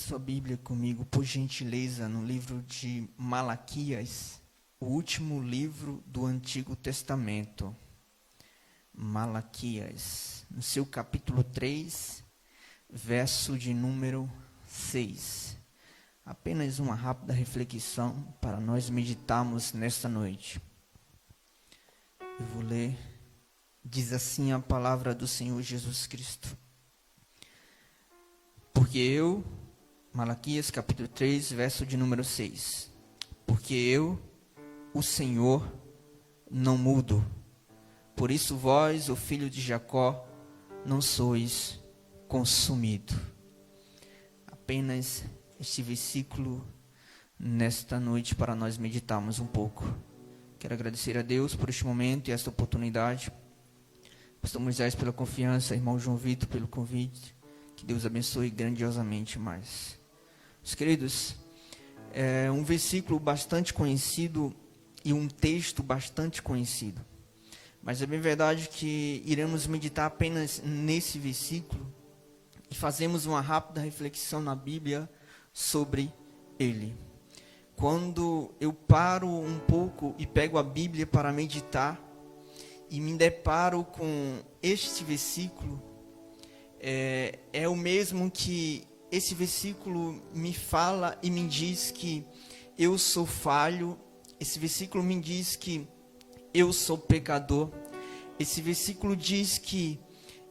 sua Bíblia comigo, por gentileza, no livro de Malaquias, o último livro do Antigo Testamento. Malaquias, no seu capítulo 3, verso de número 6. Apenas uma rápida reflexão para nós meditarmos nesta noite. Eu vou ler, diz assim a palavra do Senhor Jesus Cristo. Porque eu, Malaquias capítulo 3, verso de número 6. Porque eu, o Senhor, não mudo. Por isso vós, o filho de Jacó, não sois consumido. Apenas este versículo nesta noite para nós meditarmos um pouco. Quero agradecer a Deus por este momento e esta oportunidade. Pastor Moisés pela confiança, irmão João Vitor pelo convite. Que Deus abençoe grandiosamente mais. Meus queridos, é um versículo bastante conhecido e um texto bastante conhecido. Mas é bem verdade que iremos meditar apenas nesse versículo e fazemos uma rápida reflexão na Bíblia sobre ele. Quando eu paro um pouco e pego a Bíblia para meditar e me deparo com este versículo, é o mesmo que esse versículo me fala e me diz que eu sou falho. Esse versículo me diz que eu sou pecador. Esse versículo diz que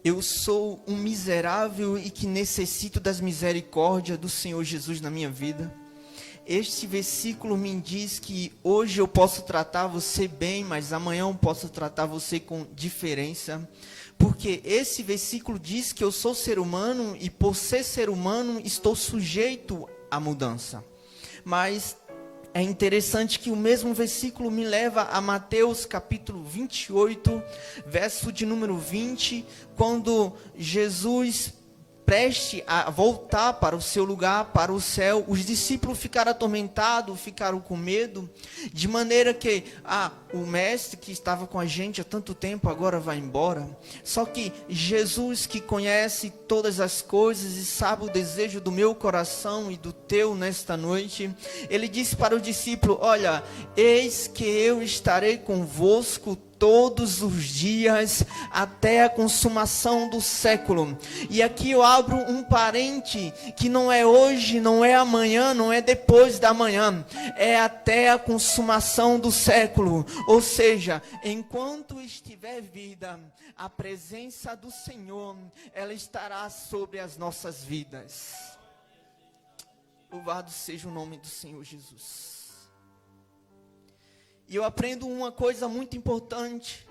eu sou um miserável e que necessito das misericórdias do Senhor Jesus na minha vida. Este versículo me diz que hoje eu posso tratar você bem, mas amanhã eu posso tratar você com diferença. Porque esse versículo diz que eu sou ser humano e por ser ser humano estou sujeito à mudança. Mas é interessante que o mesmo versículo me leva a Mateus capítulo 28, verso de número 20, quando Jesus preste a voltar para o seu lugar, para o céu, os discípulos ficaram atormentados, ficaram com medo, de maneira que o mestre que estava com a gente há tanto tempo agora vai embora. Só que Jesus, que conhece todas as coisas e sabe o desejo do meu coração e do teu nesta noite, ele disse para o discípulo: olha, eis que eu estarei convosco todos os dias até a consumação do século. E aqui eu abro um parente que não é hoje, não é amanhã, não é depois da manhã, é até a consumação do século. Ou seja, enquanto estiver vida, a presença do Senhor, ela estará sobre as nossas vidas. Louvado seja o nome do Senhor Jesus. E eu aprendo uma coisa muito importante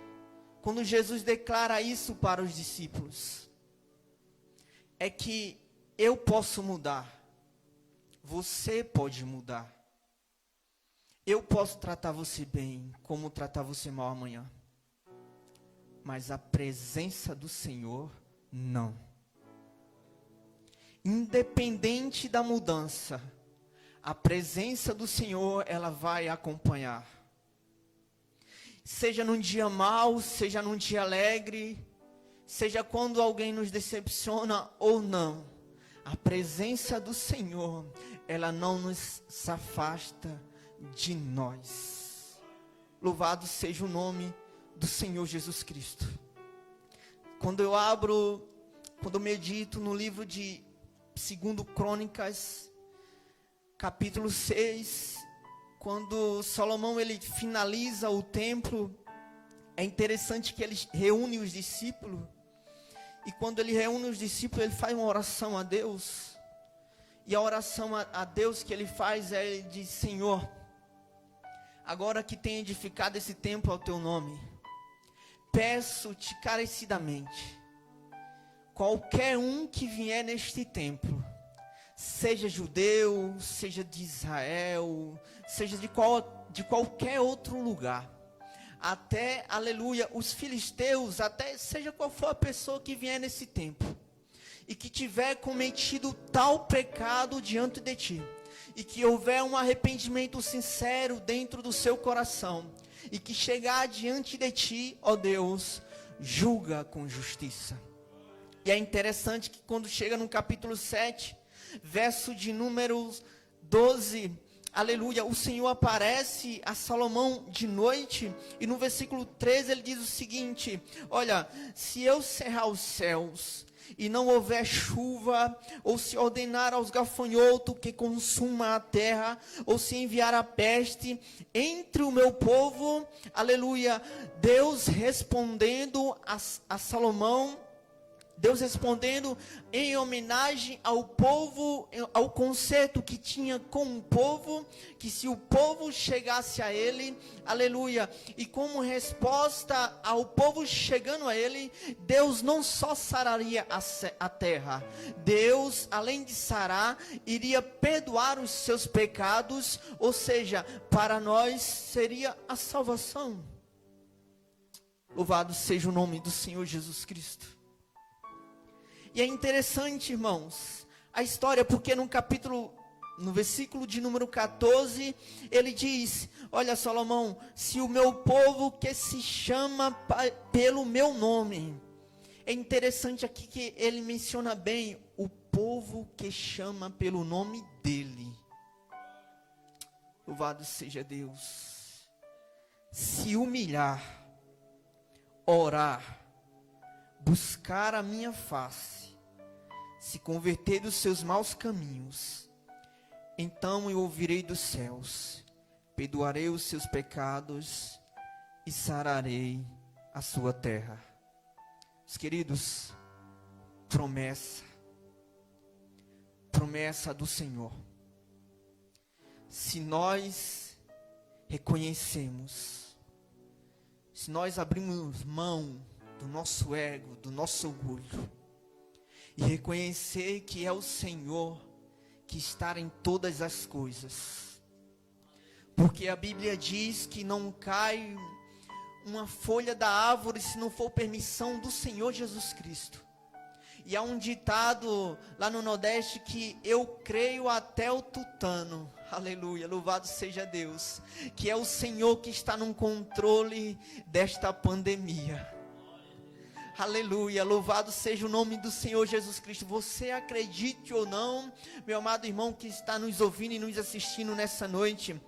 quando Jesus declara isso para os discípulos. É que eu posso mudar. Você pode mudar. Eu posso tratar você bem, como tratar você mal amanhã. Mas a presença do Senhor, não. Independente da mudança, a presença do Senhor, ela vai acompanhar. Seja num dia mau, seja num dia alegre, seja quando alguém nos decepciona ou não, a presença do Senhor, ela não nos afasta de nós. Louvado seja o nome do Senhor Jesus Cristo. Quando eu medito no livro de 2 Crônicas, capítulo 6, quando Salomão ele finaliza o templo, é interessante que ele reúne os discípulos. E quando ele reúne os discípulos, ele faz uma oração a Deus. E a oração a Deus que ele faz é, ele diz: Senhor, agora que tem edificado esse templo ao teu nome, peço-te carecidamente, qualquer um que vier neste templo, seja judeu, seja de Israel, seja de qualquer outro lugar, até, aleluia, os filisteus, até seja qual for a pessoa que vier nesse templo, e que tiver cometido tal pecado diante de ti, e que houver um arrependimento sincero dentro do seu coração, e que chegar diante de ti, ó Deus, julga com justiça. E é interessante que quando chega no capítulo 7, verso de número 12, aleluia, o Senhor aparece a Salomão de noite, e no versículo 13 ele diz o seguinte: olha, se eu cerrar os céus e não houver chuva, ou se ordenar aos gafanhotos que consuma a terra, ou se enviar a peste entre o meu povo, aleluia, Deus respondendo a Salomão, Deus respondendo em homenagem ao povo, ao concerto que tinha com o povo, que se o povo chegasse a ele, aleluia, e como resposta ao povo chegando a ele, Deus não só sararia a terra, Deus, além de sarar, iria perdoar os seus pecados, ou seja, para nós seria a salvação. Louvado seja o nome do Senhor Jesus Cristo. E é interessante, irmãos, a história, porque no versículo de número 14, ele diz: olha, Salomão, se o meu povo que se chama pelo meu nome. É interessante aqui que ele menciona bem o povo que chama pelo nome dele. Louvado seja Deus. Se humilhar, orar, buscar a minha face, se converter dos seus maus caminhos, então eu ouvirei dos céus, perdoarei os seus pecados e sararei a sua terra. Os queridos, promessa do Senhor. Se nós reconhecemos, se nós abrimos mão do nosso ego, do nosso orgulho, e reconhecer que é o Senhor que está em todas as coisas, porque a Bíblia diz que não cai uma folha da árvore se não for permissão do Senhor Jesus Cristo. E há um ditado lá no Nordeste que eu creio até o tutano, aleluia, louvado seja Deus, que é o Senhor que está no controle desta pandemia. Aleluia, louvado seja o nome do Senhor Jesus Cristo. Você acredite ou não, meu amado irmão que está nos ouvindo e nos assistindo nessa noite,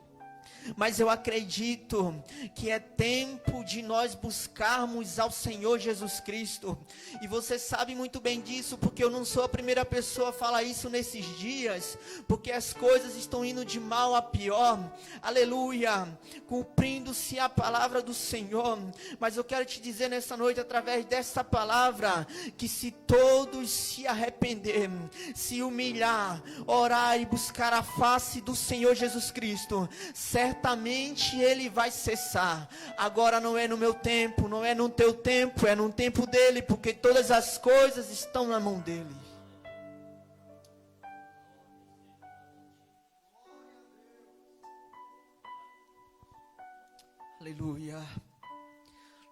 mas eu acredito que é tempo de nós buscarmos ao Senhor Jesus Cristo. E você sabe muito bem disso, porque eu não sou a primeira pessoa a falar isso nesses dias, porque as coisas estão indo de mal a pior, aleluia, cumprindo-se a palavra do Senhor. Mas eu quero te dizer nessa noite, através dessa palavra, que se todos se arrepender, se humilhar, orar e buscar a face do Senhor Jesus Cristo, certamente Ele vai cessar. Agora não é no meu tempo, não é no teu tempo, é no tempo dEle, porque todas as coisas estão na mão dEle. Aleluia,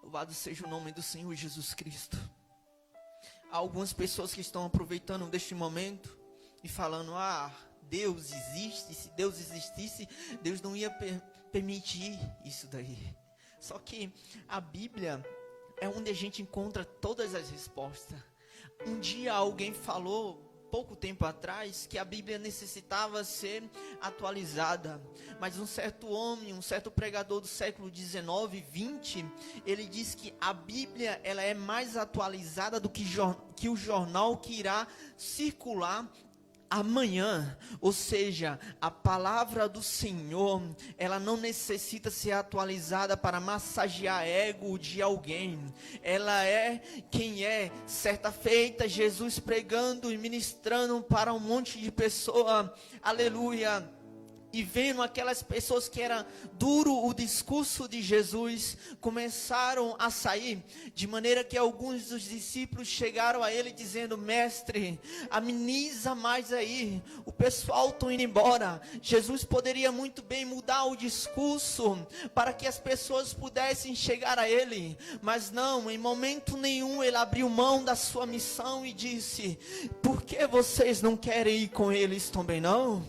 louvado seja o nome do Senhor Jesus Cristo. Há algumas pessoas que estão aproveitando deste momento e falando: Deus existe, se Deus existisse, Deus não ia permitir isso daí. Só que a Bíblia é onde a gente encontra todas as respostas. Um dia alguém falou, pouco tempo atrás, que a Bíblia necessitava ser atualizada. Mas um certo homem, um certo pregador do século 19, 20, ele diz que a Bíblia ela é mais atualizada do que o jornal que irá circular amanhã. Ou seja, a palavra do Senhor, ela não necessita ser atualizada para massagear ego de alguém. Ela é quem é. Certa feita, Jesus pregando e ministrando para um monte de pessoas, aleluia, e vendo aquelas pessoas que era duro o discurso de Jesus, começaram a sair, de maneira que alguns dos discípulos chegaram a ele dizendo: mestre, ameniza mais aí, o pessoal está indo embora. Jesus poderia muito bem mudar o discurso para que as pessoas pudessem chegar a ele, mas não, em momento nenhum ele abriu mão da sua missão e disse: por que vocês não querem ir com eles também não?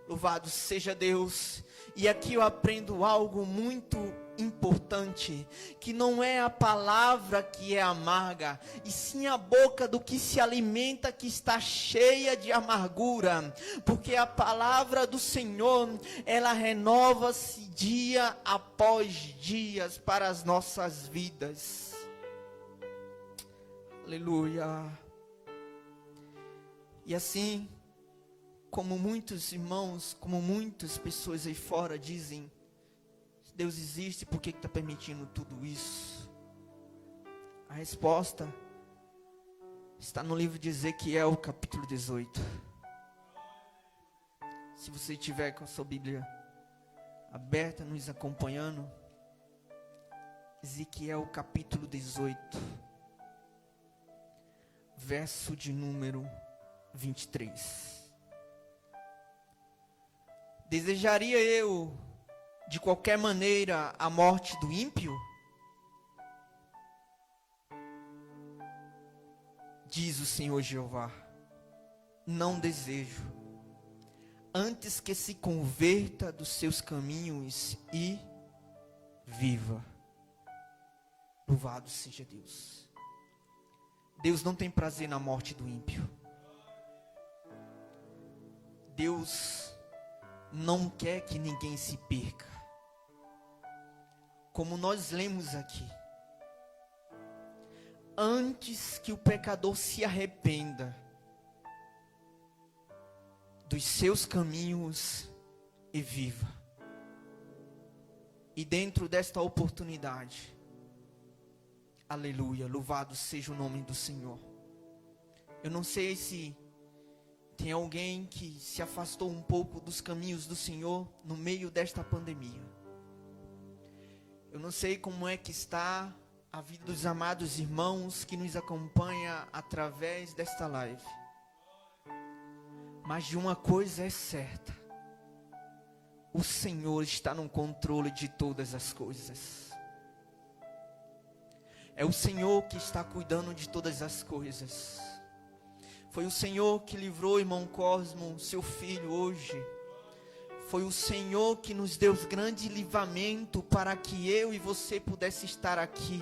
Louvado seja Deus. E aqui eu aprendo algo muito importante, que não é a palavra que é amarga, e sim a boca do que se alimenta que está cheia de amargura, porque a palavra do Senhor, ela renova-se dia após dias para as nossas vidas. Aleluia. E assim, como muitos irmãos, como muitas pessoas aí fora dizem, Deus existe, por que está permitindo tudo isso? A resposta está no livro de Ezequiel, capítulo 18. Se você tiver com a sua Bíblia aberta, nos acompanhando, Ezequiel, capítulo 18, verso de número 23. Desejaria eu de qualquer maneira a morte do ímpio? Diz o Senhor Jeová, não desejo, antes que se converta dos seus caminhos e viva. Louvado seja Deus. Deus não tem prazer na morte do ímpio. Deus não quer que ninguém se perca. Como nós lemos aqui, antes que o pecador se arrependa dos seus caminhos e viva. E dentro desta oportunidade, aleluia, louvado seja o nome do Senhor. Eu não sei se tem alguém que se afastou um pouco dos caminhos do Senhor no meio desta pandemia. Eu não sei como é que está a vida dos amados irmãos que nos acompanha através desta live. Mas de uma coisa é certa: o Senhor está no controle de todas as coisas. É o Senhor que está cuidando de todas as coisas. Foi o Senhor que livrou o irmão Cosmo, seu filho, hoje. Foi o Senhor que nos deu grande livramento para que eu e você pudesse estar aqui.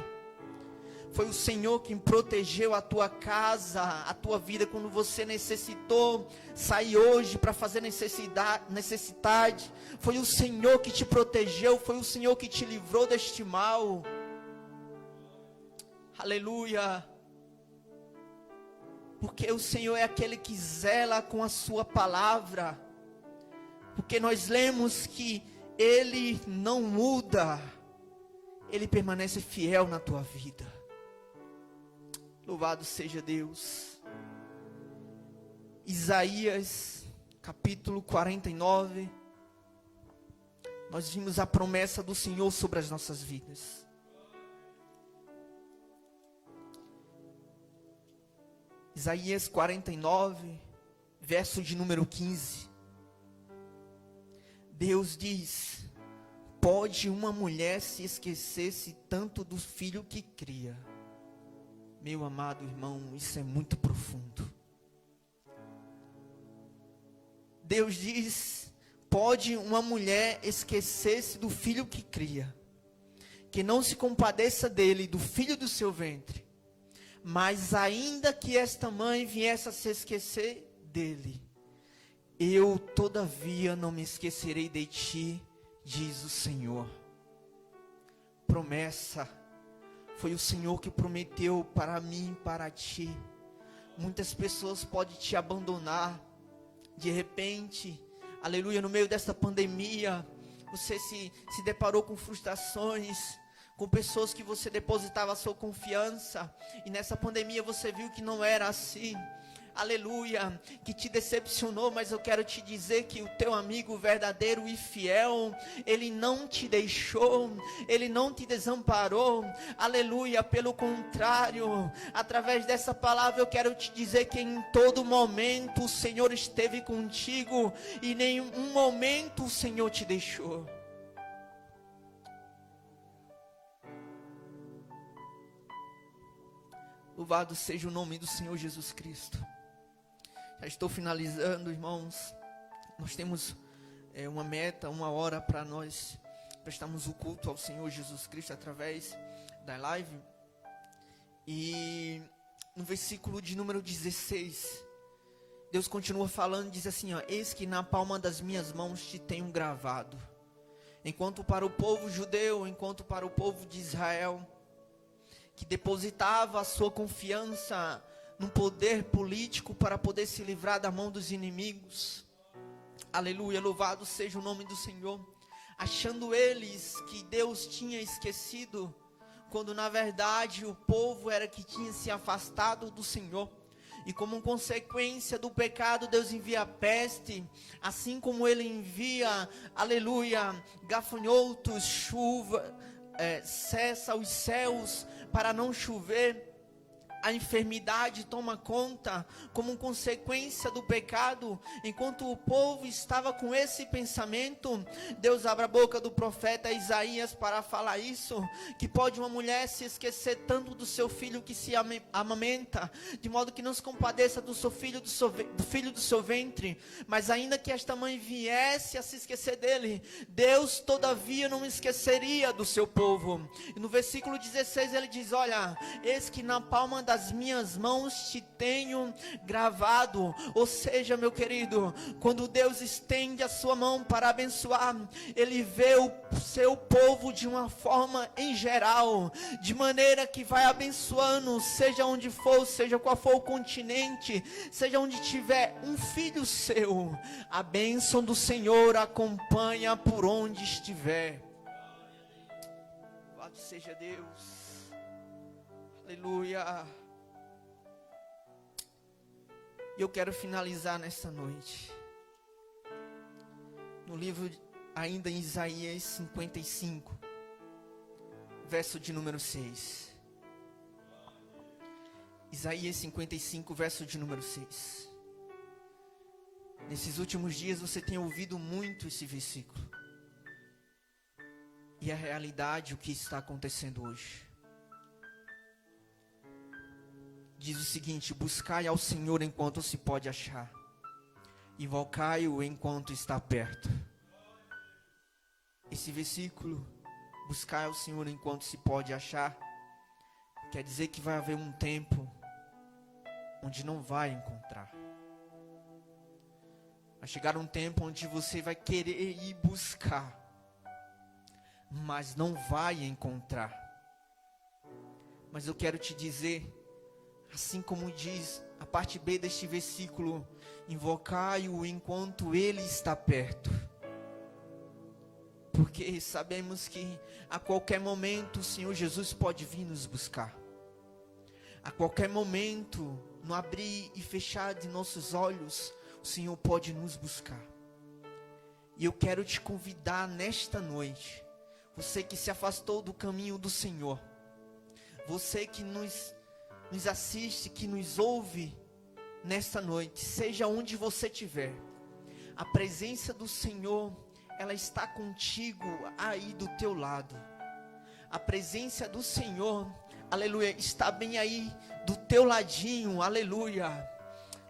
Foi o Senhor que protegeu a tua casa, a tua vida, quando você necessitou sair hoje para fazer necessidade. Foi o Senhor que te protegeu, foi o Senhor que te livrou deste mal. Aleluia. Porque o Senhor é aquele que zela com a sua palavra. Porque nós lemos que Ele não muda, Ele permanece fiel na tua vida. Louvado seja Deus. Isaías, capítulo 49. Nós vimos a promessa do Senhor sobre as nossas vidas. Isaías 49, verso de número 15. Deus diz: pode uma mulher se esquecer-se tanto do filho que cria? Meu amado irmão, isso é muito profundo. Deus diz: pode uma mulher esquecer-se do filho que cria, que não se compadeça dele, do filho do seu ventre. Mas ainda que esta mãe viesse a se esquecer dele, eu todavia não me esquecerei de ti, diz o Senhor. Promessa. Foi o Senhor que prometeu para mim, para ti. Muitas pessoas podem te abandonar. De repente, aleluia, no meio desta pandemia, você se deparou com frustrações, com pessoas que você depositava a sua confiança, e nessa pandemia você viu que não era assim. Aleluia, que te decepcionou, mas eu quero te dizer que o teu amigo verdadeiro e fiel, ele não te deixou, ele não te desamparou, aleluia, pelo contrário, através dessa palavra eu quero te dizer que em todo momento o Senhor esteve contigo, e em nenhum momento o Senhor te deixou. Louvado seja o nome do Senhor Jesus Cristo. Já estou finalizando, irmãos. Nós temos uma meta, 1 hora para nós prestamos o culto ao Senhor Jesus Cristo através da live. E no versículo de número 16, Deus continua falando, diz assim, ó: eis que na palma das minhas mãos te tenho gravado. Enquanto para o povo judeu, enquanto para o povo de Israel, que depositava a sua confiança no poder político para poder se livrar da mão dos inimigos. Aleluia, louvado seja o nome do Senhor. Achando eles que Deus tinha esquecido, quando na verdade o povo era que tinha se afastado do Senhor. E como consequência do pecado, Deus envia a peste, assim como Ele envia, aleluia, gafanhotos, chuva, cessa os céus para não chover. A enfermidade toma conta como consequência do pecado. Enquanto o povo estava com esse pensamento, Deus abre a boca do profeta Isaías para falar isso, que pode uma mulher se esquecer tanto do seu filho que se amamenta, de modo que não se compadeça do seu filho, do filho do seu ventre, mas ainda que esta mãe viesse a se esquecer dele, Deus todavia não esqueceria do seu povo. E no versículo 16 ele diz: olha, eis que na palma das minhas mãos te tenho gravado. Ou seja, meu querido, quando Deus estende a sua mão para abençoar, Ele vê o seu povo de uma forma em geral, de maneira que vai abençoando, seja onde for, seja qual for o continente, seja onde tiver um filho seu, a bênção do Senhor acompanha por onde estiver. Louvado seja Deus. Aleluia. E eu quero finalizar nessa noite no livro ainda em Isaías 55, verso de número 6. Isaías 55, verso de número 6. Nesses últimos dias você tem ouvido muito esse versículo. E a realidade, o que está acontecendo hoje. Diz o seguinte: buscai ao Senhor enquanto se pode achar, invocai-o enquanto está perto. Esse versículo, buscai ao Senhor enquanto se pode achar, quer dizer que vai haver um tempo onde não vai encontrar. Vai chegar um tempo onde você vai querer ir buscar, mas não vai encontrar. Mas eu quero te dizer, assim como diz a parte B deste versículo, invocai-o enquanto Ele está perto. Porque sabemos que a qualquer momento o Senhor Jesus pode vir nos buscar. A qualquer momento, no abrir e fechar de nossos olhos, o Senhor pode nos buscar. E eu quero te convidar nesta noite, você que se afastou do caminho do Senhor, você que nos assiste, que nos ouve nesta noite, seja onde você estiver, a presença do Senhor, ela está contigo aí do teu lado. A presença do Senhor, aleluia, está bem aí do teu ladinho, aleluia.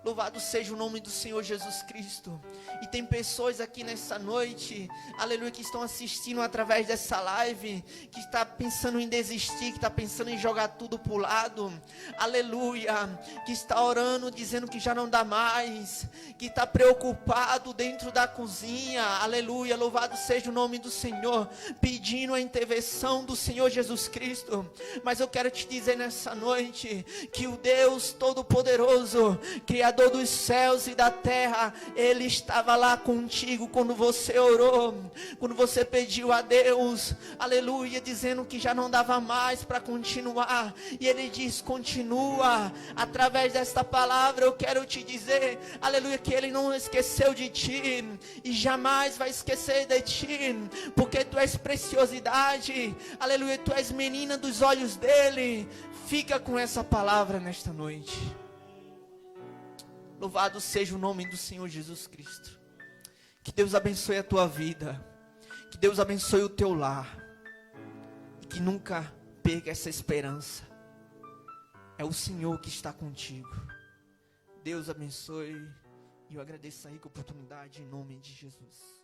Louvado seja o nome do Senhor Jesus Cristo. E tem pessoas aqui nessa noite, aleluia, que estão assistindo através dessa live, que está pensando em desistir, que está pensando em jogar tudo para o lado, aleluia, que está orando, dizendo que já não dá mais, que está preocupado dentro da cozinha, aleluia, louvado seja o nome do Senhor, pedindo a intervenção do Senhor Jesus Cristo. Mas eu quero te dizer nessa noite, que o Deus Todo-Poderoso, Criador dos céus e da terra, Ele estava lá contigo quando você orou, quando você pediu a Deus, aleluia, dizendo que já não dava mais para continuar, e Ele diz: continua. Através desta palavra eu quero te dizer, aleluia, que Ele não esqueceu de ti, e jamais vai esquecer de ti, porque tu és preciosidade, aleluia, tu és menina dos olhos dEle. Fica com essa palavra nesta noite. Louvado seja o nome do Senhor Jesus Cristo. Que Deus abençoe a tua vida. Que Deus abençoe o teu lar. E que nunca perca essa esperança. É o Senhor que está contigo. Deus abençoe. E eu agradeço aí a oportunidade em nome de Jesus.